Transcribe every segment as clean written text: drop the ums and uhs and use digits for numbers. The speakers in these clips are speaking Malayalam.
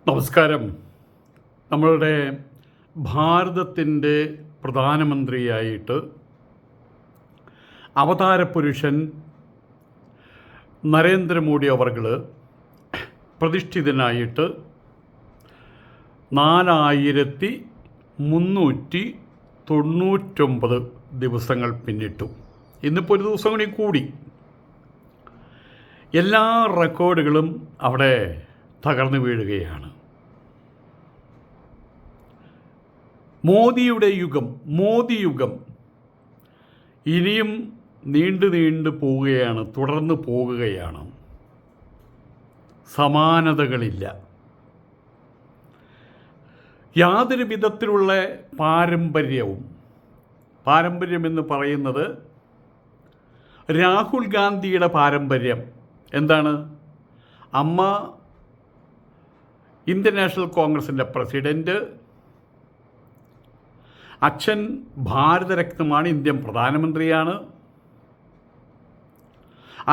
നമസ്കാരം. നമ്മളുടെ ഭാരതത്തിൻ്റെ പ്രധാനമന്ത്രിയായിട്ട് അവതാരപുരുഷൻ നരേന്ദ്രമോദി അവർകൾ പ്രതിഷ്ഠിതനായിട്ട് 4399 ദിവസങ്ങൾ പിന്നിട്ടു. ഇന്നിപ്പോൾ ഒരു ദിവസം കൂടി എല്ലാ റെക്കോർഡുകളും അവിടെ തകർന്നു വീഴുകയാണ്. മോദി യുഗം ഇനിയും നീണ്ടു പോവുകയാണ്, തുടർന്ന് പോകുകയാണ്. സമാനതകളില്ല. യാതൊരു വിധത്തിലുള്ള പാരമ്പര്യമെന്ന് പറയുന്നത് രാഹുൽ ഗാന്ധിയുടെ പാരമ്പര്യം എന്താണ്? അമ്മ ഇന്ത്യൻ നാഷണൽ കോൺഗ്രസിൻ്റെ പ്രസിഡൻറ്റ്, അച്ഛൻ ഭാരതരത്നമാണ്, ഇന്ത്യൻ പ്രധാനമന്ത്രിയാണ്.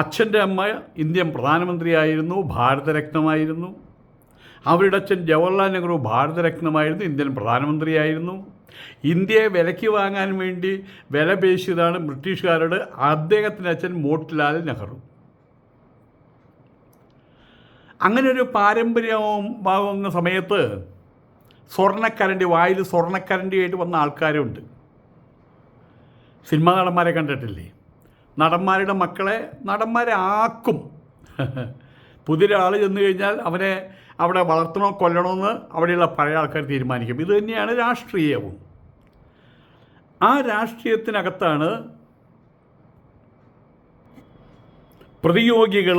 അച്ഛൻ്റെ അമ്മ ഇന്ത്യൻ പ്രധാനമന്ത്രിയായിരുന്നു, ഭാരതരത്നമായിരുന്നു. അവരുടെ അച്ഛൻ ജവഹർലാൽ നെഹ്റു ഭാരതരത്നമായിരുന്നു, ഇന്ത്യൻ പ്രധാനമന്ത്രിയായിരുന്നു. ഇന്ത്യയെ വിലയ്ക്ക് വാങ്ങാൻ വേണ്ടി വില പേശിയതാണ് ബ്രിട്ടീഷുകാരോട് അദ്ദേഹത്തിൻ്റെ അച്ഛൻ മോട്ടിലാൽ നെഹ്റു. അങ്ങനെ ഒരു പാരമ്പര്യമാകുന്ന സമയത്ത് വായിൽ സ്വർണ്ണക്കരണ്ടിയായിട്ട് വന്ന ആൾക്കാരുണ്ട്. സിനിമാ നടന്മാരെ കണ്ടിട്ടില്ലേ? നടന്മാരുടെ മക്കളെ നടന്മാരെ ആക്കും. പുതിയൊരാൾ ചെന്ന് കഴിഞ്ഞാൽ അവനെ അവിടെ വളർത്തണോ കൊല്ലണമെന്ന് അവിടെയുള്ള പഴയ ആൾക്കാർ തീരുമാനിക്കും. ഇത് തന്നെയാണ് രാഷ്ട്രീയവും. ആ രാഷ്ട്രീയത്തിനകത്താണ് പ്രതിയോഗികൾ,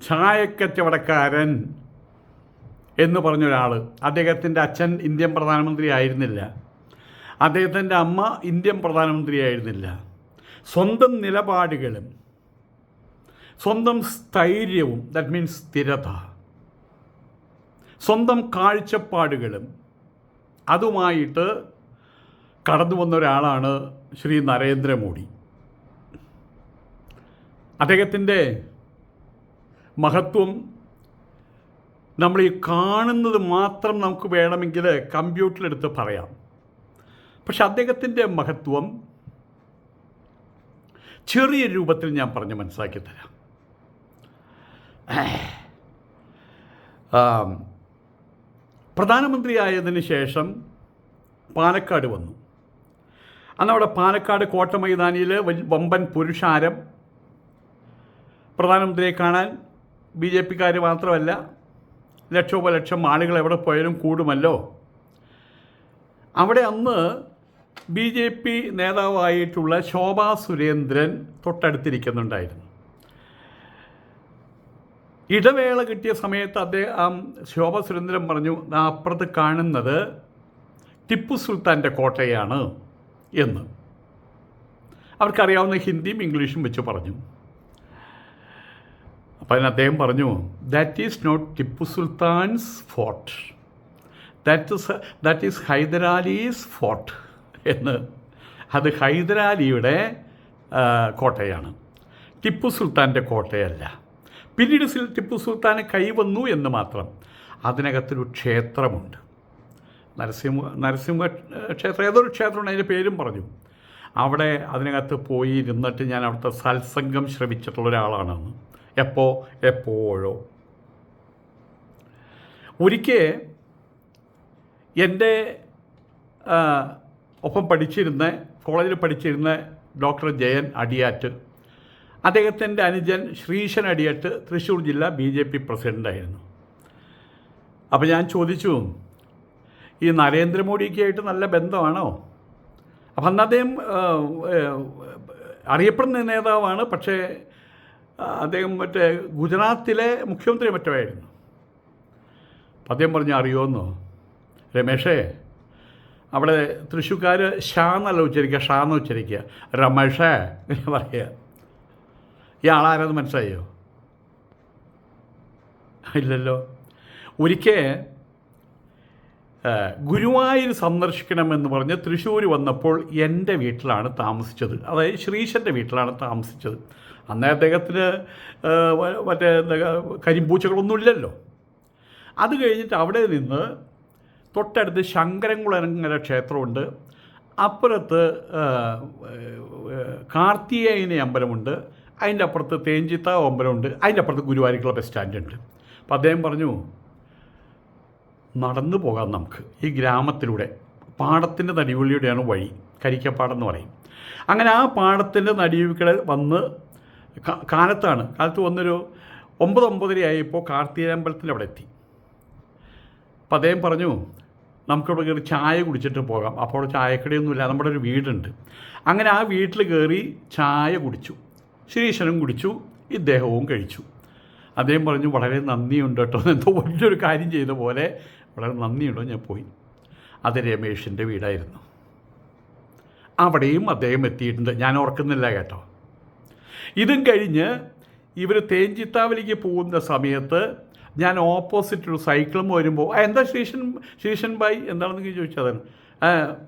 ചായക്കച്ചവടക്കാരൻ എന്ന് പറഞ്ഞൊരാൾ. അദ്ദേഹത്തിൻ്റെ അച്ഛൻ ഇന്ത്യൻ പ്രധാനമന്ത്രി ആയിരുന്നില്ല, അദ്ദേഹത്തിൻ്റെ അമ്മ ഇന്ത്യൻ പ്രധാനമന്ത്രി ആയിരുന്നില്ല. സ്വന്തം നിലപാടുകളും സ്വന്തം സ്ഥൈര്യവും, ദാറ്റ് മീൻസ് സ്ഥിരത, സ്വന്തം കാഴ്ചപ്പാടുകളും അതുമായിട്ട് കടന്നു വന്ന ഒരാളാണ് ശ്രീ നരേന്ദ്രമോദി. അദ്ദേഹത്തിൻ്റെ മഹത്വം നമ്മൾ ഈ കാണുന്നത് മാത്രം നമുക്ക് വേണമെങ്കിൽ കമ്പ്യൂട്ടറിലെടുത്ത് പറയാം. പക്ഷെ അദ്ദേഹത്തിൻ്റെ മഹത്വം ചെറിയ രൂപത്തിൽ ഞാൻ പറഞ്ഞ് മനസ്സിലാക്കി തരാം. പ്രധാനമന്ത്രിയായതിനു ശേഷം പാലക്കാട് വന്നു. അന്നവിടെ പാലക്കാട് കോട്ട മൈതാനിയിൽ വമ്പൻ പുരുഷാരം. പ്രധാനമന്ത്രിയെ കാണാൻ BJP-ക്കാർ മാത്രമല്ല, ലക്ഷോപലക്ഷം ആളുകൾ എവിടെ പോയാലും കൂടുമല്ലോ. അവിടെ അന്ന് BJP നേതാവായിട്ടുള്ള ശോഭാ സുരേന്ദ്രൻ തൊട്ടടുത്തിരിക്കുന്നുണ്ടായിരുന്നു. ഇടവേള കിട്ടിയ സമയത്ത് ശോഭാ സുരേന്ദ്രൻ പറഞ്ഞു, അപ്പുറത്ത് കാണുന്നത് ടിപ്പു സുൽത്താൻ്റെ കോട്ടയാണ് എന്ന്. അവർക്കറിയാവുന്ന ഹിന്ദിയും ഇംഗ്ലീഷും വെച്ച് പറഞ്ഞു. അപ്പം അതിന് അദ്ദേഹം പറഞ്ഞു, that is not Tipu Sultan's fort, that is Hyderali's fort എന്ന്. അത് ഹൈദരാലിയുടെ കോട്ടയാണ്, ടിപ്പു സുൽത്താൻ്റെ കോട്ടയല്ല. പിന്നീട് ടിപ്പു സുൽത്താന് കൈവന്നു എന്ന് മാത്രം. അതിനകത്തൊരു ക്ഷേത്രമുണ്ട്, നരസിംഹ ക്ഷേത്രം, ഏതൊരു ക്ഷേത്രമുണ്ട്, അതിൻ്റെ പേരും പറഞ്ഞു. അവിടെ അതിനകത്ത് പോയി ഇരുന്നിട്ട് ഞാൻ അവിടുത്തെ സത്സംഗം ശ്രവിച്ചിട്ടുള്ള ഒരാളാണെന്ന്. എപ്പോഴോ ഒരിക്കൽ എൻ്റെ ഒപ്പം കോളേജിൽ പഠിച്ചിരുന്ന ഡോക്ടർ ജയൻ അടിയാറ്റ്, അദ്ദേഹത്തിൻ്റെ അനുജൻ ശ്രീശൻ അടിയാറ്റ് തൃശ്ശൂർ ജില്ലാ BJP പ്രസിഡൻ്റായിരുന്നു. അപ്പോൾ ഞാൻ ചോദിച്ചു, ഈ നരേന്ദ്രമോദിക്കായിട്ട് നല്ല ബന്ധമാണോ? അപ്പം അന്ന് അദ്ദേഹം അറിയപ്പെടുന്ന നേതാവാണ്, പക്ഷേ അദ്ദേഹം ഗുജറാത്തിലെ മുഖ്യമന്ത്രി ആയിരുന്നു. അപ്പം അദ്ദേഹം പറഞ്ഞു, അറിയുമെന്നോ രമേഷേ, അവിടെ തൃശ്ശൂർക്കാർ ഷാന്നല്ല ഉച്ചരിക്കുക, രമേഷേ എന്ന് പറയുക. ഈ ആളാരെന്ന് മനസ്സിലായോ? ഇല്ലല്ലോ. ഒരിക്കൽ ഗുരുവായൂർ സന്ദർശിക്കണമെന്ന് പറഞ്ഞ് തൃശ്ശൂർ വന്നപ്പോൾ എൻ്റെ വീട്ടിലാണ് താമസിച്ചത്, അതായത് ശ്രീശൻ്റെ വീട്ടിലാണ് താമസിച്ചത്. അന്നേ അദ്ദേഹത്തിന് മറ്റേ കരിമ്പൂച്ചകളൊന്നുമില്ലല്ലോ. അത് കഴിഞ്ഞിട്ട് അവിടെ നിന്ന് തൊട്ടടുത്ത് ശങ്കരൻകുളങ്ങര ക്ഷേത്രമുണ്ട്, അപ്പുറത്ത് കാർത്തികേയനി അമ്പലമുണ്ട്, അതിൻ്റെ അപ്പുറത്ത് തേഞ്ചിത്ത അമ്പലമുണ്ട്, അതിൻ്റെ അപ്പുറത്ത് ഗുരുവായൂരുള്ള ബസ് സ്റ്റാൻഡുണ്ട്. അപ്പോൾ അദ്ദേഹം പറഞ്ഞു, നടന്നു പോകാം നമുക്ക് ഈ ഗ്രാമത്തിലൂടെ. പാടത്തിൻ്റെ നടുവിലൂടെയാണ് വഴി, കരിക്കപ്പാടം എന്ന് പറയും. അങ്ങനെ ആ പാടത്തിൻ്റെ നടുവിൽ വന്ന് കാലത്ത് വന്നൊരു 9:30 ആയപ്പോൾ കാർത്തികേയമ്പലത്തിൻ്റെ അവിടെ എത്തി. അപ്പോൾ അദ്ദേഹം പറഞ്ഞു, നമുക്കിവിടെ കയറി ചായ കുടിച്ചിട്ട് പോകാം. അപ്പോൾ അവിടെ ചായക്കടയൊന്നുമില്ല, നമ്മുടെ ഒരു വീടുണ്ട്. അങ്ങനെ ആ വീട്ടിൽ കയറി ചായ കുടിച്ചു. ശ്രീശനും കുടിച്ചു, ഇദ്ദേഹവും കഴിച്ചു. അദ്ദേഹം പറഞ്ഞു, വളരെ നന്ദിയുണ്ട് കേട്ടോ, എന്തോ വലിയൊരു കാര്യം ചെയ്ത പോലെ വളരെ നന്ദിയുണ്ടോ. ഞാൻ പോയി. അത് രമേഷിൻ്റെ വീടായിരുന്നു. അവിടെയും അദ്ദേഹം എത്തിയിട്ടുണ്ട്, ഞാൻ ഓർക്കുന്നില്ല കേട്ടോ. ഇതും കഴിഞ്ഞ് ഇവർ തേഞ്ചിത്താവിലേക്ക് പോകുന്ന സമയത്ത് ഞാൻ ഓപ്പോസിറ്റ് ഒരു സൈക്കിളും വരുമ്പോൾ, എന്താ ശ്രീഷൻ ഭായ് എന്താണെന്ന് ചോദിച്ചതാണ്.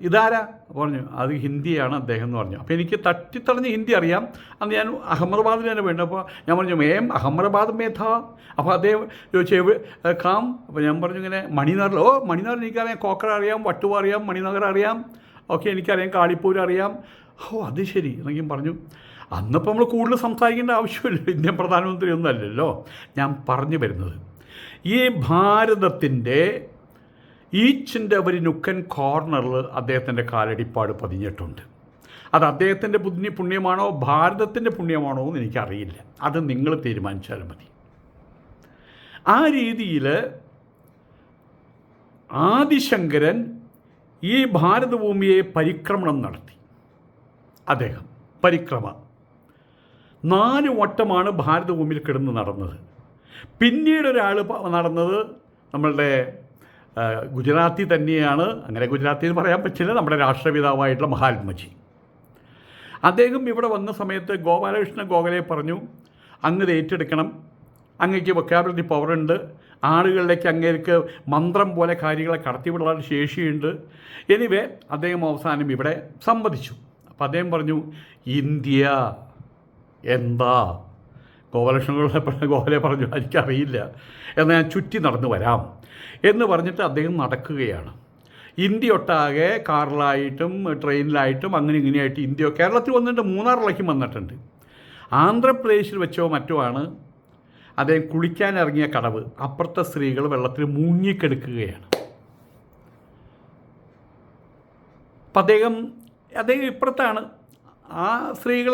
ഇതാരാ പറഞ്ഞു, അത് ഹിന്ദിയാണ് അദ്ദേഹം എന്ന് പറഞ്ഞു. അപ്പോൾ എനിക്ക് തട്ടിത്തടഞ്ഞ് ഹിന്ദി അറിയാം. അന്ന് ഞാൻ അഹമ്മദാബാദിൽ തന്നെ വേണ്ട. അപ്പോൾ ഞാൻ പറഞ്ഞു, അഹമ്മദാബാദ് മേധ. അപ്പോൾ അദ്ദേഹം ചോദിച്ചു കാം. അപ്പോൾ ഞാൻ പറഞ്ഞു ഇങ്ങനെ മണിനഗറിൽ. മണിനഗർ എനിക്കറിയാം, കോക്കറ അറിയാം, വട്ടുവ അറിയാം, മണിനഗർ അറിയാം, ഓക്കെ എനിക്കറിയാം, കാളിപ്പൂർ അറിയാം. അത് ശരി എന്നൊക്കെ പറഞ്ഞു. അന്നിപ്പോൾ നമ്മൾ കൂടുതൽ സംസാരിക്കേണ്ട ആവശ്യമില്ല, ഇന്ത്യൻ പ്രധാനമന്ത്രി ഒന്നും അല്ലല്ലോ. ഞാൻ പറഞ്ഞു വരുന്നത്, ഈ ഭാരതത്തിൻ്റെ ഈച്ച് ആൻഡ് എവരി നുക്ക് ആൻഡ് കോർണറിൽ അദ്ദേഹത്തിൻ്റെ കാലടിപ്പാട് പതിഞ്ഞിട്ടുണ്ട്. അത് അദ്ദേഹത്തിൻ്റെ പുണ്യമാണോ ഭാരതത്തിൻ്റെ പുണ്യമാണോ എന്ന് എനിക്കറിയില്ല. അത് നിങ്ങൾ തീരുമാനിച്ചാൽ മതി. ആ രീതിയിൽ ആദിശങ്കരൻ ഈ ഭാരതഭൂമിയെ പരിക്രമണം നടത്തി. അദ്ദേഹം പരിക്രമ 4 വട്ടമാണ് ഭാരതഭൂമിയിൽ കിടന്ന് നടന്നത്. പിന്നീട് ഒരാൾ നടന്നത് നമ്മളുടെ ഗുജറാത്തി തന്നെയാണ്. അങ്ങനെ ഗുജറാത്തി എന്ന് പറയാൻ പറ്റില്ല, നമ്മുടെ രാഷ്ട്രപിതാവായിട്ടുള്ള മഹാത്മജി. അദ്ദേഹം ഇവിടെ വന്ന സമയത്ത് ഗോപാലകൃഷ്ണ ഗോഖലെ പറഞ്ഞു, അങ്ങ് ഇത് ഏറ്റെടുക്കണം, അങ്ങേക്ക് വൊക്കാബുലറി പവറുണ്ട്, ആളുകളിലേക്ക് അങ്ങേക്ക് മന്ത്രം പോലെ കാര്യങ്ങളെ കടത്തിവിടാൻ ശേഷിയുണ്ട്. എനിവേ അദ്ദേഹം അവസാനം ഇവിടെ സമ്മതിച്ചു. അപ്പം അദ്ദേഹം പറഞ്ഞു, ഇന്ത്യ എന്താ? ഗോപാലകൃഷ്ണ ഗോഖലെ പറഞ്ഞു, എനിക്കറിയില്ല, എന്നാൽ ഞാൻ ചുറ്റി നടന്നു വരാം എന്ന് പറഞ്ഞിട്ട് അദ്ദേഹം നടക്കുകയാണ്. ഇന്ത്യ ഒട്ടാകെ കാറിലായിട്ടും ട്രെയിനിലായിട്ടും അങ്ങനെ ഇങ്ങനെയായിട്ട് ഇന്ത്യ കേരളത്തിൽ വന്നിട്ട് മൂന്നാറിലേക്കും വന്നിട്ടുണ്ട്. ആന്ധ്രാപ്രദേശിൽ വെച്ചോ മറ്റോ ആണ് അദ്ദേഹം കുളിക്കാനിറങ്ങിയ കടവ്. അപ്പുറത്തെ സ്ത്രീകൾ വെള്ളത്തിൽ മുങ്ങിക്കെടുക്കുകയാണ്. അപ്പം അദ്ദേഹം ഇപ്പുറത്താണ്. ആ സ്ത്രീകൾ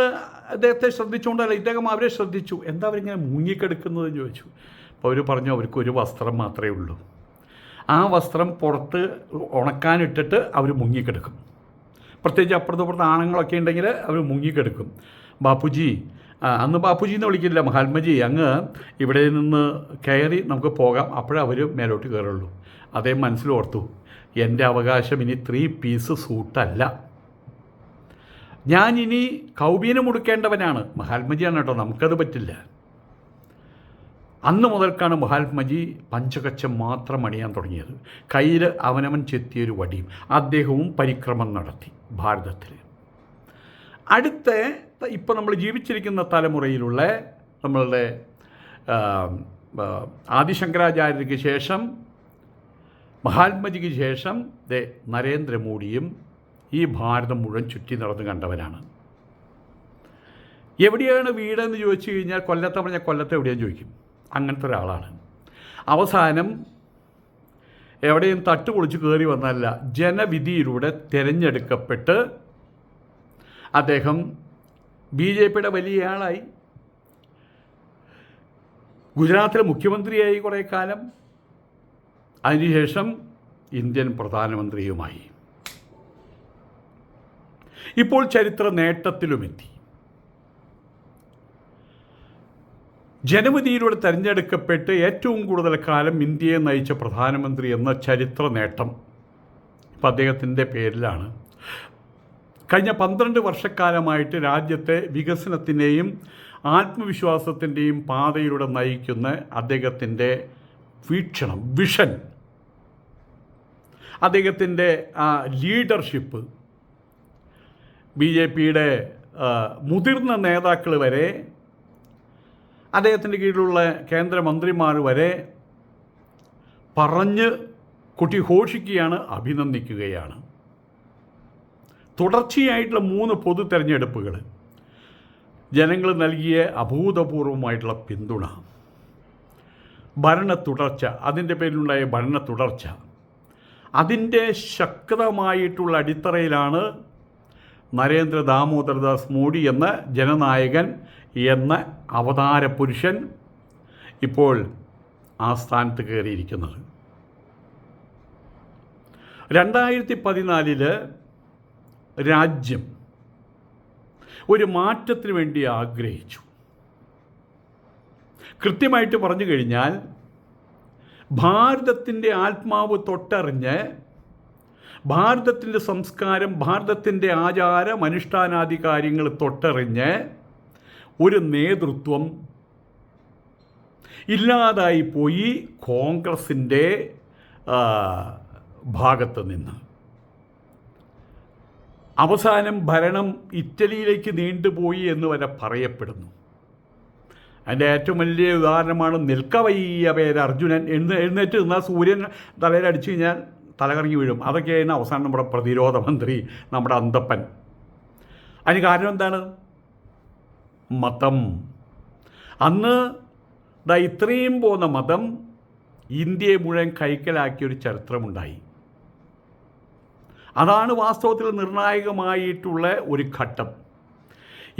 അദ്ദേഹത്തെ ശ്രദ്ധിച്ചുകൊണ്ടല്ല, ഇദ്ദേഹം അവരെ ശ്രദ്ധിച്ചു. എന്താ അവരിങ്ങനെ മുങ്ങിക്കെടുക്കുന്നതെന്ന് ചോദിച്ചു. അപ്പോൾ അവർ പറഞ്ഞു, അവർക്കൊരു വസ്ത്രം മാത്രമേ ഉള്ളൂ. ആ വസ്ത്രം പുറത്ത് ഉണക്കാനിട്ടിട്ട് അവർ മുങ്ങിക്കെടുക്കും. പ്രത്യേകിച്ച് അപ്പുറത്ത് ആണുങ്ങളൊക്കെ ഉണ്ടെങ്കിൽ അവർ മുങ്ങിക്കെടുക്കും. ബാപ്പുജി, അന്ന് ബാപ്പുജി എന്ന് വിളിക്കില്ല, മഹാത്മജി, അങ്ങ് ഇവിടെ നിന്ന് കയറി നമുക്ക് പോകാം, അപ്പോഴേ അവർ മേലോട്ട് കയറുള്ളൂ. അദ്ദേഹം മനസ്സിലോർത്തു, എൻ്റെ അവകാശം ഇനി 3 പീസ് സൂട്ടല്ല, ഞാനിനി കൗബീനം ഉടുക്കേണ്ടവനാണ്. മഹാത്മജിയാണ് കേട്ടോ, നമുക്കത് പറ്റില്ല. അന്ന് മുതൽക്കാണ് മഹാത്മജി പഞ്ചകച്ചം മാത്രം അണിയാൻ തുടങ്ങിയത്. കയ്യിൽ അവനവൻ ചെത്തിയൊരു വടിയും. അദ്ദേഹവും പരിക്രമം നടത്തി ഭാരതത്തിൽ. അടുത്ത ഇപ്പോൾ നമ്മൾ ജീവിച്ചിരിക്കുന്ന തലമുറയിലുള്ള നമ്മളുടെ ആദിശങ്കരാചാര്യർക്ക് ശേഷം, മഹാത്മജിക്ക് ശേഷം നരേന്ദ്രമോദിയും ഈ ഭാരതം മുഴുവൻ ചുറ്റി നടന്ന് കണ്ടവനാണ്. എവിടെയാണ് വീടെന്ന് ചോദിച്ചു കഴിഞ്ഞാൽ കൊല്ലത്തെ പറഞ്ഞാൽ കൊല്ലത്തെ എവിടെയാന്ന് ചോദിക്കും. അങ്ങനത്തെ ഒരാളാണ്. അവസാനം എവിടെയും തട്ടുപൊളിച്ച് കയറി വന്നല്ല, ജനവിധിയിലൂടെ തിരഞ്ഞെടുക്കപ്പെട്ട് അദ്ദേഹം BJPയുടെ വലിയ ആളായി. ഗുജറാത്തിലെ മുഖ്യമന്ത്രിയായി കുറേ കാലം. അതിനുശേഷം ഇന്ത്യൻ പ്രധാനമന്ത്രിയുമായി. ഇപ്പോൾ ചരിത്ര നേട്ടത്തിലുമെത്തി. ജനവിധിയിലൂടെ തിരഞ്ഞെടുക്കപ്പെട്ട് ഏറ്റവും കൂടുതൽ കാലം ഇന്ത്യയെ നയിച്ച പ്രധാനമന്ത്രി എന്ന ചരിത്ര നേട്ടം ഇപ്പം അദ്ദേഹത്തിൻ്റെ പേരിലാണ്. കഴിഞ്ഞ 12 വർഷക്കാലമായിട്ട് രാജ്യത്തെ വികസനത്തിൻ്റെയും ആത്മവിശ്വാസത്തിൻ്റെയും പാതയിലൂടെ നയിക്കുന്ന അദ്ദേഹത്തിൻ്റെ വീക്ഷണം, വിഷൻ, അദ്ദേഹത്തിൻ്റെ ലീഡർഷിപ്പ്, BJPയുടെ മുതിർന്ന നേതാക്കൾ വരെ അദ്ദേഹത്തിൻ്റെ കീഴിലുള്ള കേന്ദ്രമന്ത്രിമാർ വരെ പറഞ്ഞ് കൊട്ടിഘോഷിക്കുകയാണ്, അഭിനന്ദിക്കുകയാണ്. തുടർച്ചയായിട്ടുള്ള 3 പൊതു തെരഞ്ഞെടുപ്പുകൾ ജനങ്ങൾ നൽകിയ അഭൂതപൂർവമായിട്ടുള്ള പിന്തുണ, ഭരണ തുടർച്ച, അതിൻ്റെ പേരിലുണ്ടായ ഭരണ തുടർച്ച, അതിൻ്റെ ശക്തമായിട്ടുള്ള അടിത്തറയിലാണ് നരേന്ദ്ര ദാമോദർദാസ് മോഡി എന്ന ജനനായകൻ എന്ന അവതാര പുരുഷൻ ഇപ്പോൾ ആ സ്ഥാനത്ത് കയറിയിരിക്കുന്നത്. 2014 രാജ്യം ഒരു മാറ്റത്തിന് വേണ്ടി ആഗ്രഹിച്ചു. കൃത്യമായിട്ട് പറഞ്ഞു കഴിഞ്ഞാൽ ഭാരതത്തിൻ്റെ ആത്മാവ് തൊട്ടറിഞ്ഞ്, ഭാരതത്തിൻ്റെ സംസ്കാരം, ഭാരതത്തിൻ്റെ ആചാരം, അനുഷ്ഠാനാദി കാര്യങ്ങൾ തൊട്ടറിഞ്ഞ് ഒരു നേതൃത്വം ഇല്ലാതായിപ്പോയി കോൺഗ്രസിൻ്റെ ഭാഗത്ത് നിന്ന്. അവസാനം ഭരണം ഇറ്റലിയിലേക്ക് നീണ്ടുപോയി എന്ന് വരെ പറയപ്പെടുന്നു. അതിൻ്റെ ഏറ്റവും വലിയ ഉദാഹരണമാണ് നിൽക്കവയ്യ പേര് അർജുനൻ. എഴുന്നേറ്റ് നിന്നാൽ സൂര്യൻ തലയിലടിച്ചു കഴിഞ്ഞാൽ തലകറങ്ങി വീഴും. അതൊക്കെയാണ് അവസാനം നമ്മുടെ പ്രതിരോധ മന്ത്രി, നമ്മുടെ അന്തപ്പൻ. അതിന് കാരണം എന്താണ്? മതം. അന്ന് ഇത്രയും പോകുന്ന മതം ഇന്ത്യയെ മുഴുവൻ കൈക്കലാക്കിയൊരു ചരിത്രമുണ്ടായി. അതാണ് വാസ്തവത്തിൽ നിർണായകമായിട്ടുള്ള ഒരു ഘട്ടം.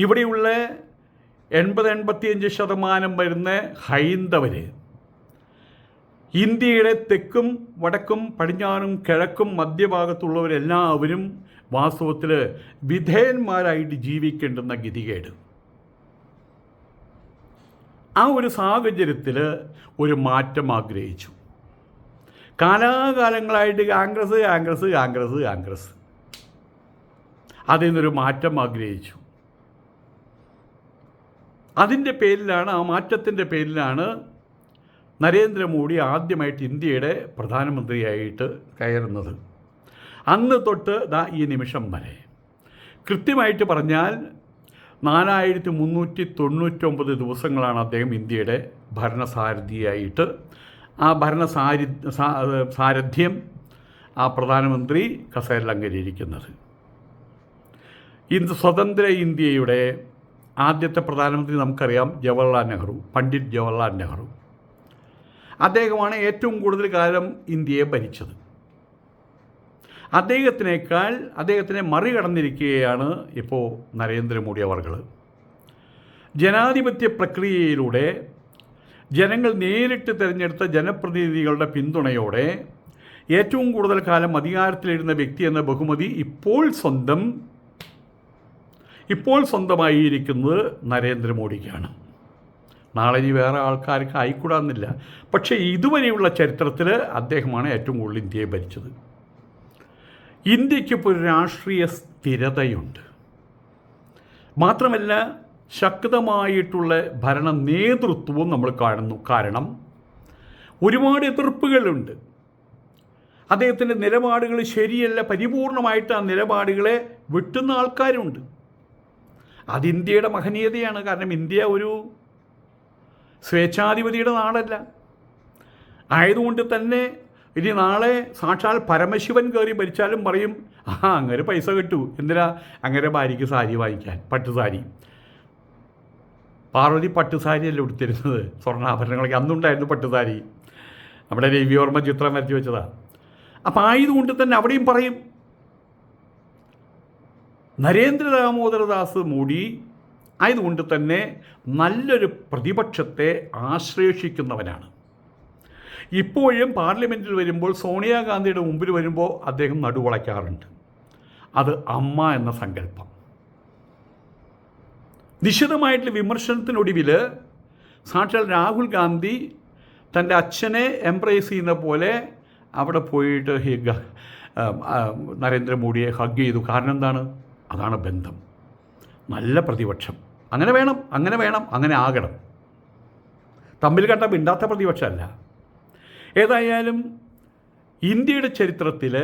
ഇവിടെയുള്ള 80-85% വരുന്ന ഹൈന്ദവർ ഇന്ത്യയുടെ തെക്കും വടക്കും പടിഞ്ഞാറും കിഴക്കും മധ്യഭാഗത്തുള്ളവരെല്ലാവരും വാസ്തവത്തിൽ വിധേയന്മാരായിട്ട് ജീവിക്കേണ്ടുന്ന ഗതികേട്. ആ ഒരു സാഹചര്യത്തിൽ ഒരു മാറ്റം ആഗ്രഹിച്ചു. കാലാകാലങ്ങളായിട്ട് കോൺഗ്രസ് അതിൽ നിന്നൊരു മാറ്റം ആഗ്രഹിച്ചു. അതിൻ്റെ പേരിലാണ്, ആ മാറ്റത്തിൻ്റെ പേരിലാണ് നരേന്ദ്രമോദി ആദ്യമായിട്ട് ഇന്ത്യയുടെ പ്രധാനമന്ത്രിയായിട്ട് കയറുന്നത്. അന്ന് തൊട്ട് ഈ നിമിഷം വരെ കൃത്യമായിട്ട് പറഞ്ഞാൽ 4399 ദിവസങ്ങളാണ് അദ്ദേഹം ഇന്ത്യയുടെ ഭരണസാരഥിയായിട്ട്, ആ സാരഥ്യം ആ പ്രധാനമന്ത്രി കസേരയിൽ അലങ്കരിക്കുന്നത്. സ്വതന്ത്ര ഇന്ത്യയുടെ ആദ്യത്തെ പ്രധാനമന്ത്രി നമുക്കറിയാം, ജവഹർലാൽ നെഹ്റു, പണ്ഡിറ്റ് ജവഹർലാൽ നെഹ്റു. അദ്ദേഹമാണ് ഏറ്റവും കൂടുതൽ കാലം ഇന്ത്യയെ ഭരിച്ചത്. അദ്ദേഹത്തിനെ മറികടന്നിരിക്കുകയാണ് ഇപ്പോൾ നരേന്ദ്രമോദി അവർകൾ. ജനാധിപത്യ പ്രക്രിയയിലൂടെ ജനങ്ങൾ നേരിട്ട് തിരഞ്ഞെടുത്ത ജനപ്രതിനിധികളുടെ പിന്തുണയോടെ ഏറ്റവും കൂടുതൽ കാലം അധികാരത്തിലിരുന്ന വ്യക്തി എന്ന ബഹുമതി ഇപ്പോൾ സ്വന്തമായിരിക്കുന്നത് നരേന്ദ്രമോദിക്കാണ്. നാളെ ഇനി വേറെ ആൾക്കാർക്ക് ആയിക്കൂടാന്നില്ല. പക്ഷേ ഇതുവരെയുള്ള ചരിത്രത്തിൽ അദ്ദേഹമാണ് ഏറ്റവും കൂടുതൽ ഇന്ത്യയെ ഭരിച്ചത്. ഇന്ത്യക്കിപ്പോൾ ഒരു രാഷ്ട്രീയ സ്ഥിരതയുണ്ട്. മാത്രമല്ല ശക്തമായിട്ടുള്ള ഭരണ നേതൃത്വവും നമ്മൾ കാണുന്നു. കാരണം ഒരുപാട് എതിർപ്പുകളുണ്ട്. അദ്ദേഹത്തിൻ്റെ നിലപാടുകൾ ശരിയല്ല, പരിപൂർണമായിട്ട് ആ നിലപാടുകളെ വെട്ടുന്ന ആൾക്കാരുണ്ട്. അത് ഇന്ത്യയുടെ മഹനീയതയാണ്. കാരണം ഇന്ത്യ ഒരു സ്വേച്ഛാധിപതിയുടെ നാടല്ല. ആയതുകൊണ്ട് തന്നെ ഇനി നാളെ സാക്ഷാൽ പരമശിവൻ കയറി ഭരിച്ചാലും പറയും, അങ്ങനെ പൈസ കിട്ടൂ, എന്തിനാ അങ്ങനെ ഭാര്യയ്ക്ക് സാരി വാങ്ങിക്കാൻ, പട്ടുസാരി. പാർവതി പട്ടുസാരിയല്ല ഉടുത്തിരുന്നത്, സ്വർണ്ണാഭരണങ്ങളൊക്കെ അന്നുണ്ടായിരുന്നു പട്ടുസാരി. നമ്മുടെ രവിവർമ്മ ചിത്രം വരച്ച് വെച്ചതാണ്. അപ്പം ആയതുകൊണ്ട് തന്നെ അവിടെയും പറയും. നരേന്ദ്ര ദാമോദരദാസ് മോഡി ആയതുകൊണ്ട് തന്നെ നല്ലൊരു പ്രതിപക്ഷത്തെ ആശ്ലേഷിക്കുന്നവനാണ്. ഇപ്പോഴും പാർലമെൻറ്റിൽ വരുമ്പോൾ, സോണിയാഗാന്ധിയുടെ മുമ്പിൽ വരുമ്പോൾ അദ്ദേഹം നടുവളയ്ക്കാറുണ്ട്. അത് അമ്മ എന്ന സങ്കല്പം. നിശിതമായിട്ടുള്ള വിമർശനത്തിനൊടുവിൽ സാക്ഷാൽ രാഹുൽ ഗാന്ധി തൻ്റെ അച്ഛനെ എംബ്രേസ് ചെയ്യുന്ന പോലെ അവിടെ പോയിട്ട് നരേന്ദ്രമോദിയെ ഹഗ് ചെയ്തു. കാരണം എന്താണ്? അതാണ് ബന്ധം. നല്ല പ്രതിപക്ഷം. അങ്ങനെ വേണം, അങ്ങനെ ആകണം. തമ്മിൽ കണ്ട മിണ്ടാത്ത പ്രതിപക്ഷമല്ല. ഏതായാലും ഇന്ത്യയുടെ ചരിത്രത്തിൽ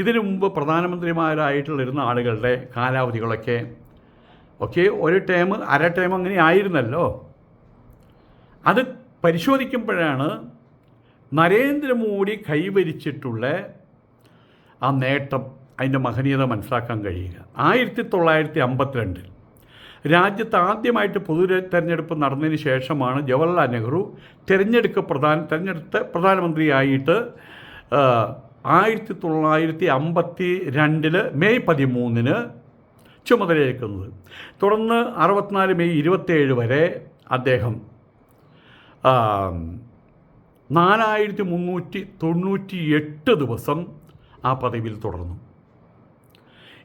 ഇതിനു മുമ്പ് പ്രധാനമന്ത്രിമാരായിട്ടുള്ളിരുന്ന ആളുകളുടെ കാലാവധികളൊക്കെ ഒരു ടേം, അര ടേം അങ്ങനെ ആയിരുന്നല്ലോ. അത് പരിശോധിക്കുമ്പോഴാണ് നരേന്ദ്രമോദി കൈവരിച്ചിട്ടുള്ള ആ നേട്ടം, അതിൻ്റെ മഹനീയത മനസ്സിലാക്കാൻ കഴിയുക. 1952 രാജ്യത്ത് ആദ്യമായിട്ട് പൊതു തെരഞ്ഞെടുപ്പ് നടന്നതിന് ശേഷമാണ് ജവഹർലാൽ നെഹ്റു തെരഞ്ഞെടുത്ത പ്രധാനമന്ത്രിയായിട്ട് 1952 മെയ് 13 ചുമതലയേൽക്കുന്നത്. തുടർന്ന് 64 മെയ് 27 വരെ അദ്ദേഹം 4398 ദിവസം ആ പദവിയിൽ തുടർന്നു.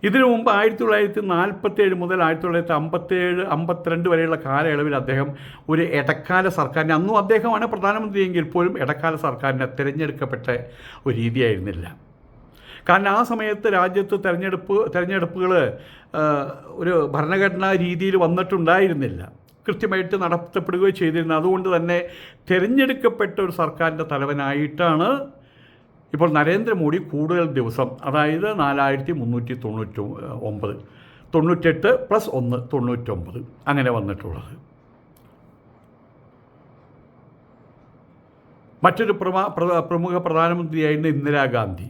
ഇതിനു മുമ്പ് 1947 മുതൽ 1952 വരെയുള്ള കാലയളവിൽ അദ്ദേഹം ഒരു ഇടക്കാല സർക്കാരിനെ, അന്നും അദ്ദേഹമാണ് പ്രധാനമന്ത്രിയെങ്കിൽ പോലും ഇടക്കാല സർക്കാരിനെ തിരഞ്ഞെടുക്കപ്പെട്ട ഒരു രീതിയായിരുന്നില്ല. കാരണം ആ സമയത്ത് രാജ്യത്ത് തെരഞ്ഞെടുപ്പുകൾ ഒരു ഭരണഘടനാ രീതിയിൽ വന്നിട്ടുണ്ടായിരുന്നില്ല, കൃത്യമായിട്ട് നടത്തപ്പെടുകയോ ചെയ്തിരുന്നു. അതുകൊണ്ട് തന്നെ തിരഞ്ഞെടുക്കപ്പെട്ട ഒരു സർക്കാരിൻ്റെ തലവനായിട്ടാണ് ഇപ്പോൾ നരേന്ദ്രമോദി കൂടുതൽ ദിവസം, അതായത് 4399, 98 + 1 99 അങ്ങനെ വന്നിട്ടുള്ളത്. മറ്റൊരു പ്രമുഖ പ്രധാനമന്ത്രിയായിരുന്നു ഇന്ദിരാഗാന്ധി.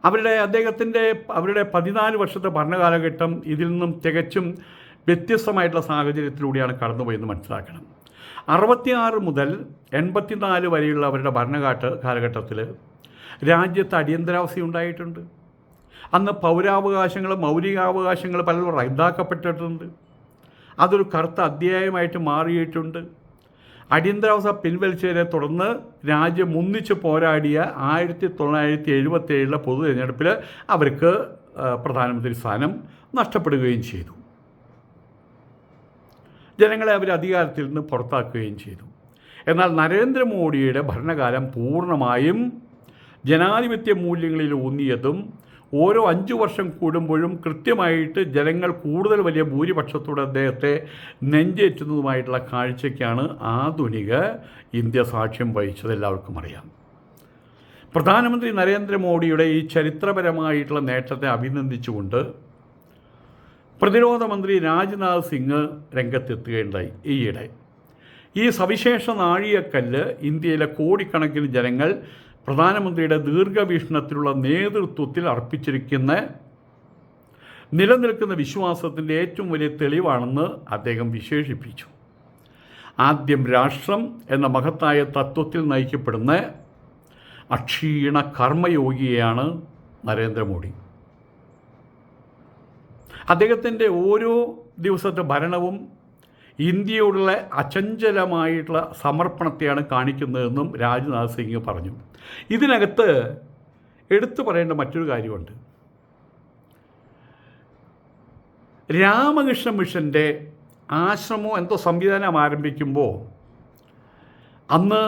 അവരുടെ 14 വർഷത്തെ ഭരണകാലഘട്ടം ഇതിൽ നിന്നും തികച്ചും വ്യത്യസ്തമായിട്ടുള്ള സാഹചര്യത്തിലൂടെയാണ് കടന്നുപോയെന്ന് മനസ്സിലാക്കണം. 66 മുതൽ 84 വരെയുള്ള അവരുടെ കാലഘട്ടത്തിൽ രാജ്യത്ത് അടിയന്തരാവസ്ഥ ഉണ്ടായിട്ടുണ്ട്. അന്ന് പൗരാവകാശങ്ങൾ, മൗലികാവകാശങ്ങൾ പലരും റദ്ദാക്കപ്പെട്ടിട്ടുണ്ട്. അതൊരു കറുത്ത അധ്യായമായിട്ട് മാറിയിട്ടുണ്ട്. അടിയന്തരാവസ്ഥ പിൻവലിച്ചതിനെ തുടർന്ന് രാജ്യം ഒന്നിച്ച് പോരാടിയ 1977 പൊതു തിരഞ്ഞെടുപ്പിൽ അവർക്ക് പ്രധാനമന്ത്രി സ്ഥാനം നഷ്ടപ്പെടുകയും ചെയ്തു. ജനങ്ങളെ അവർ അധികാരത്തിൽ നിന്ന് പുറത്താക്കുകയും ചെയ്തു. എന്നാൽ നരേന്ദ്രമോദിയുടെ ഭരണകാലം പൂർണ്ണമായും ജനാധിപത്യ മൂല്യങ്ങളിൽ ഊന്നിയതും ഓരോ 5 വർഷം കൂടുമ്പോഴും കൃത്യമായിട്ട് ജനങ്ങൾ കൂടുതൽ വലിയ ഭൂരിപക്ഷത്തോടെ അദ്ദേഹത്തെ നെഞ്ചേറ്റുന്നതുമായിട്ടുള്ള കാഴ്ചയ്ക്കാണ് ആധുനിക ഇന്ത്യ സാക്ഷ്യം വഹിച്ചത്. എല്ലാവർക്കും അറിയാം. പ്രധാനമന്ത്രി നരേന്ദ്രമോദിയുടെ ഈ ചരിത്രപരമായിട്ടുള്ള നേട്ടത്തെ അഭിനന്ദിച്ചുകൊണ്ട് പ്രതിരോധ മന്ത്രി രാജ്നാഥ് സിംഗ് രംഗത്തെത്തുകയുണ്ടായി ഈയിടെ. ഈ സവിശേഷ നാഴികക്കല്ല് ഇന്ത്യയിലെ കോടിക്കണക്കിന് ജനങ്ങൾ പ്രധാനമന്ത്രിയുടെ ദീർഘവീക്ഷണത്തിലുള്ള നേതൃത്വത്തിൽ നിലനിൽക്കുന്ന വിശ്വാസത്തിൻ്റെ ഏറ്റവും വലിയ തെളിവാണെന്ന് അദ്ദേഹം വിശേഷിപ്പിച്ചു. ആദ്യം രാഷ്ട്രം എന്ന മഹത്തായ തത്വത്തിൽ നയിക്കപ്പെടുന്ന അക്ഷീണ കർമ്മയോഗിയാണ് നരേന്ദ്രമോദി. അദ്ദേഹത്തിൻ്റെ ഓരോ ദിവസത്തെ ഭരണവും ഇന്ത്യയോടുള്ള അചഞ്ചലമായിട്ടുള്ള സമർപ്പണത്തെയാണ് കാണിക്കുന്നതെന്നും രാജ്നാഥ് സിംഗ് പറഞ്ഞു. ഇതിനകത്ത് എടുത്തു പറയേണ്ട മറ്റൊരു കാര്യമുണ്ട്. രാമകൃഷ്ണ മിഷൻ്റെ ആശ്രമം എന്തോ സംവിധാനം ആരംഭിക്കുമ്പോൾ അന്ന്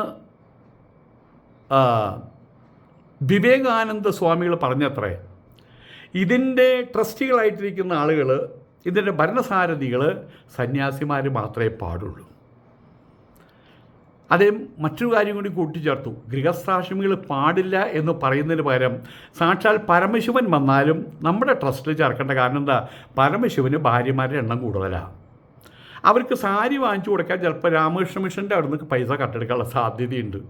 വിവേകാനന്ദ സ്വാമികൾ പറഞ്ഞത്രേ, ഇതിൻ്റെ ട്രസ്റ്റികളായിട്ടിരിക്കുന്ന ആളുകൾ, ഇതിൻ്റെ ഭരണസാരഥികൾ സന്യാസിമാർ മാത്രമേ പാടുള്ളൂ. അതേ മറ്റൊരു കാര്യം കൂടി കൂട്ടിച്ചേർത്തു. ഗൃഹസ്ഥാശ്രമികൾ പാടില്ല എന്ന് പറയുന്നതിന് പകരം സാക്ഷാൽ പരമശിവൻ വന്നാലും നമ്മുടെ ട്രസ്റ്റിൽ ചേർക്കേണ്ട. കാരണം എന്താ? പരമശിവന് ഭാര്യമാരുടെ എണ്ണം കൂടുതലാണ്. അവർക്ക് സാരി വാങ്ങിച്ചു കൊടുക്കാൻ ചിലപ്പോൾ രാമകൃഷ്ണ മിഷൻ്റെ അവിടെ നിന്ന് പൈസ കട്ടെടുക്കാനുള്ള സാധ്യതയുണ്ട്.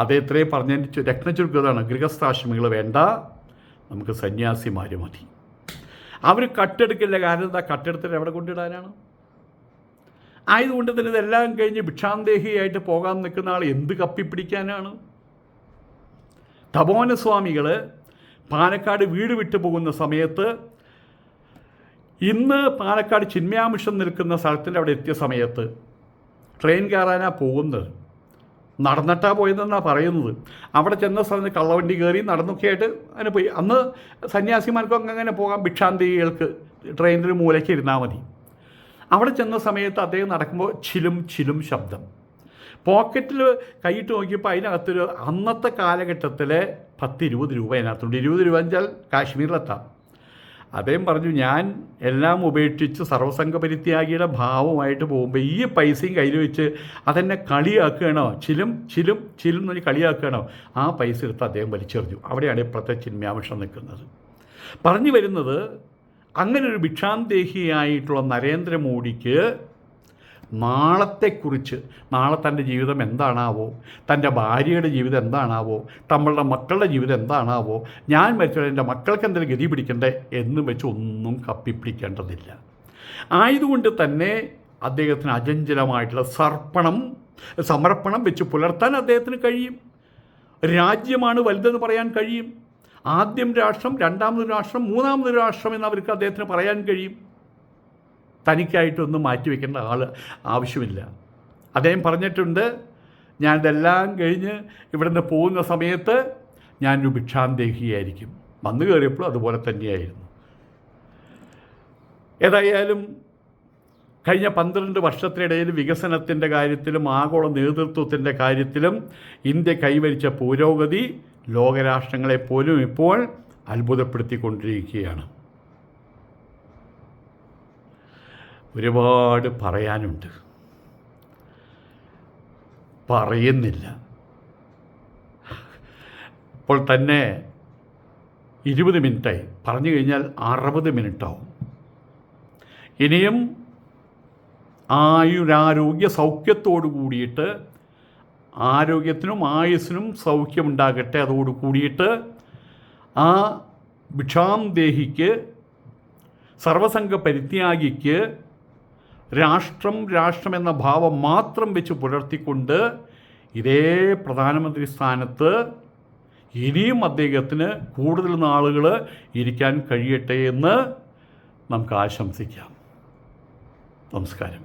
അത് എത്രയും പറഞ്ഞതിൻ്റെ രത്ന ചുരുക്കതാണ്. ഗൃഹസ്ഥാശ്രമികൾ വേണ്ട, നമുക്ക് സന്യാസിമാർ മതി. അവർ കട്ടെടുക്കില്ല. കാരണം എന്താ? കട്ടെടുത്തിട്ട് എവിടെ കൊണ്ടിടാനാണ്? ആയതുകൊണ്ട് തന്നെ ഇതെല്ലാം കഴിഞ്ഞ് ഭിക്ഷാന്തേഹിയായിട്ട് പോകാൻ നിൽക്കുന്ന ആൾ എന്ത് കപ്പിപ്പിടിക്കാനാണ്? തപോനസ്വാമികൾ പാലക്കാട് വീട് വിട്ടു പോകുന്ന സമയത്ത്, ഇന്ന് പാലക്കാട് ചിന്മയാമിഷൻ നിൽക്കുന്ന സ്ഥലത്തിൻ്റെ അവിടെ എത്തിയ സമയത്ത് ട്രെയിൻ കയറാനാണ് പോകുന്നത്. നടന്നിട്ടാണ് പോയതെന്നാണ് പറയുന്നത്. അവിടെ ചെന്ന സ്ഥലത്ത് കള്ളവണ്ടി കയറി നടന്നൊക്കെ ആയിട്ട് അങ്ങനെ പോയി. അന്ന് സന്യാസിമാർക്കൊക്കെ അങ്ങനെ പോകാം, ഭിക്ഷാന്തേഹികൾക്ക് ട്രെയിനിൽ മൂലയ്ക്ക് ഇരുന്നാൽ മതി. അവിടെ ചെന്ന സമയത്ത് അദ്ദേഹം നടക്കുമ്പോൾ ചിലും ശബ്ദം. പോക്കറ്റിൽ കൈയിട്ട് നോക്കിയപ്പോൾ അതിനകത്തൊരു അന്നത്തെ കാലഘട്ടത്തിലെ 10-20 രൂപ അതിനകത്തുണ്ട്. 20 രൂപ വെച്ചാൽ കാശ്മീരിലെത്താം. അദ്ദേഹം പറഞ്ഞു, ഞാൻ എല്ലാം ഉപേക്ഷിച്ച് സർവസംഘപരിത്യാഗിയുടെ ഭാവമായിട്ട് പോകുമ്പോൾ ഈ പൈസയും കയ്യിൽ വെച്ച് അതെന്നെ കളിയാക്കുകയാണോ? ചിലും എന്ന് പറഞ്ഞ് കളിയാക്കുകയാണോ? ആ പൈസ എടുത്ത് അദ്ദേഹം വലിച്ചെറിഞ്ഞു. അവിടെയാണ് ഇപ്പോഴത്തെ ചിന്മയാമിഷം നിൽക്കുന്നത്. പറഞ്ഞു വരുന്നത്, അങ്ങനൊരു ഭിക്ഷാന്തേഹിയായിട്ടുള്ള നരേന്ദ്രമോദിക്ക് നാളത്തെക്കുറിച്ച്, നാളെ തൻ്റെ ജീവിതം എന്താണാവോ, തൻ്റെ ഭാര്യയുടെ ജീവിതം എന്താണാവോ, നമ്മളുടെ മക്കളുടെ ജീവിതം എന്താണാവോ, ഞാൻ വെച്ചാൽ എൻ്റെ മക്കൾക്ക് എന്തെങ്കിലും ഗതി പിടിക്കണ്ടേ എന്ന് വെച്ച് ഒന്നും കപ്പിപ്പിടിക്കേണ്ടതില്ല. ആയതുകൊണ്ട് തന്നെ അദ്ദേഹത്തിന് അചഞ്ചലമായിട്ടുള്ള സമർപ്പണം വെച്ച് പുലർത്താൻ അദ്ദേഹത്തിന് കഴിയും. രാജ്യമാണ് വലുതെന്ന് പറയാൻ കഴിയും. ആദ്യം രാഷ്ട്രം, രണ്ടാമത് രാഷ്ട്രം, മൂന്നാമത് രാഷ്ട്രം എന്ന് അവർക്ക് അദ്ദേഹത്തിന് പറയാൻ കഴിയും. തനിക്കായിട്ടൊന്നും മാറ്റിവെക്കേണ്ട ആവശ്യമില്ല. അദ്ദേഹം പറഞ്ഞിട്ടുണ്ട്, ഞാനിതെല്ലാം കഴിഞ്ഞ് ഇവിടുന്ന് പോകുന്ന സമയത്ത് ഞാനൊരു ഭിക്ഷാന്തേഹിയായിരിക്കും. വന്നു കയറിയപ്പോൾ അതുപോലെ തന്നെയായിരുന്നു. ഏതായാലും കഴിഞ്ഞ 12 വർഷത്തിനിടയിൽ വികസനത്തിൻ്റെ കാര്യത്തിലും ആഗോള നേതൃത്വത്തിൻ്റെ കാര്യത്തിലും ഇന്ത്യ കൈവരിച്ച പുരോഗതി ലോകരാഷ്ട്രങ്ങളെപ്പോലും ഇപ്പോൾ അത്ഭുതപ്പെടുത്തിക്കൊണ്ടിരിക്കുകയാണ്. ഒരുപാട് പറയാനുണ്ട്, പറയുന്നില്ല. ഇപ്പോൾ തന്നെ 20 മിനിറ്റായി, പറഞ്ഞു കഴിഞ്ഞാൽ 60 മിനിറ്റാവും. ഇനിയും ആയുരാരോഗ്യ സൗഖ്യത്തോടു കൂടിയിട്ട്, ആരോഗ്യത്തിനും ആയുസ്സിനും സൗഖ്യമുണ്ടാകട്ടെ, അതോട് കൂടിയിട്ട് ആ ഭിക്ഷാന്തേഹിക്ക്, സർവസംഘ പരിത്യാഗിക്ക് രാഷ്ട്രം എന്ന ഭാവം മാത്രം വെച്ച് പുലർത്തിക്കൊണ്ട് ഇതേ പ്രധാനമന്ത്രി സ്ഥാനത്ത് ഇനിയും അദ്ദേഹത്തിന് കൂടുതൽ നാളുകൾ ഇരിക്കാൻ കഴിയട്ടെ എന്ന് നമുക്ക് ആശംസിക്കാം. നമസ്കാരം.